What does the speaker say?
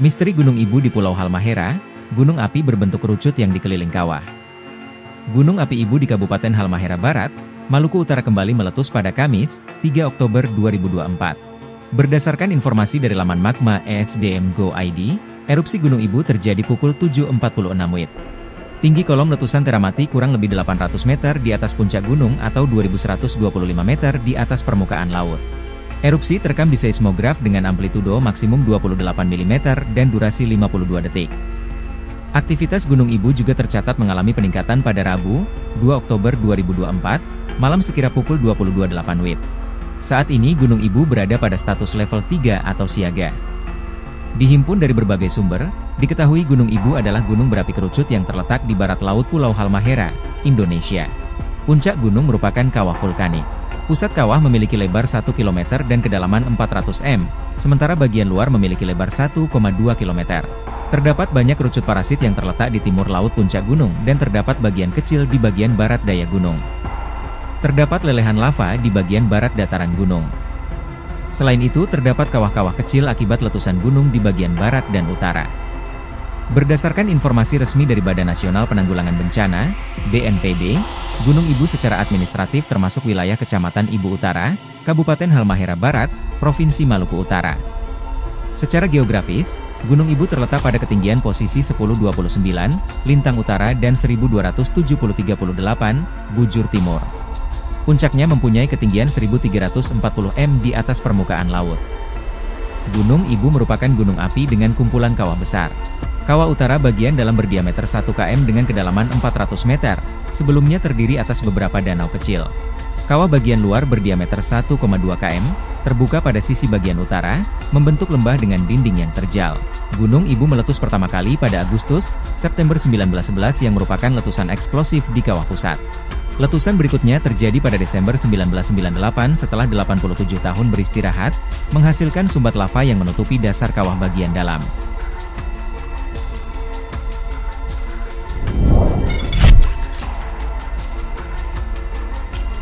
Misteri Gunung Ibu di Pulau Halmahera, gunung api berbentuk kerucut yang dikeliling kawah. Gunung api Ibu di Kabupaten Halmahera Barat, Maluku Utara kembali meletus pada Kamis, 3 Oktober 2024. Berdasarkan informasi dari laman Magma ESDM Go ID, erupsi Gunung Ibu terjadi pukul 7.46 WIB. Tinggi kolom letusan teramati kurang lebih 800 meter di atas puncak gunung atau 2125 meter di atas permukaan laut. Erupsi terekam di seismograf dengan amplitudo maksimum 28 mm dan durasi 52 detik. Aktivitas Gunung Ibu juga tercatat mengalami peningkatan pada Rabu, 2 Oktober 2024, malam sekira pukul 22.08 WIB. Saat ini Gunung Ibu berada pada status level 3 atau siaga. Dihimpun dari berbagai sumber, diketahui Gunung Ibu adalah gunung berapi kerucut yang terletak di barat laut Pulau Halmahera, Indonesia. Puncak gunung merupakan kawah vulkanik. Pusat kawah memiliki lebar 1 km dan kedalaman 400 m, sementara bagian luar memiliki lebar 1,2 km. Terdapat banyak kerucut parasit yang terletak di timur laut puncak gunung dan terdapat bagian kecil di bagian barat daya gunung. Terdapat lelehan lava di bagian barat dataran gunung. Selain itu terdapat kawah-kawah kecil akibat letusan gunung di bagian barat dan utara. Berdasarkan informasi resmi dari Badan Nasional Penanggulangan Bencana, BNPB, Gunung Ibu secara administratif termasuk wilayah Kecamatan Ibu Utara, Kabupaten Halmahera Barat, Provinsi Maluku Utara. Secara geografis, Gunung Ibu terletak pada ketinggian posisi 1029, Lintang Utara dan 1238, bujur timur. Puncaknya mempunyai ketinggian 1340 m di atas permukaan laut. Gunung Ibu merupakan gunung api dengan kumpulan kawah besar. Kawah utara bagian dalam berdiameter 1 km dengan kedalaman 400 meter, sebelumnya terdiri atas beberapa danau kecil. Kawah bagian luar berdiameter 1,2 km, terbuka pada sisi bagian utara, membentuk lembah dengan dinding yang terjal. Gunung Ibu meletus pertama kali pada Agustus-September 1911 yang merupakan letusan eksplosif di kawah pusat. Letusan berikutnya terjadi pada Desember 1998 setelah 87 tahun beristirahat, menghasilkan sumbat lava yang menutupi dasar kawah bagian dalam.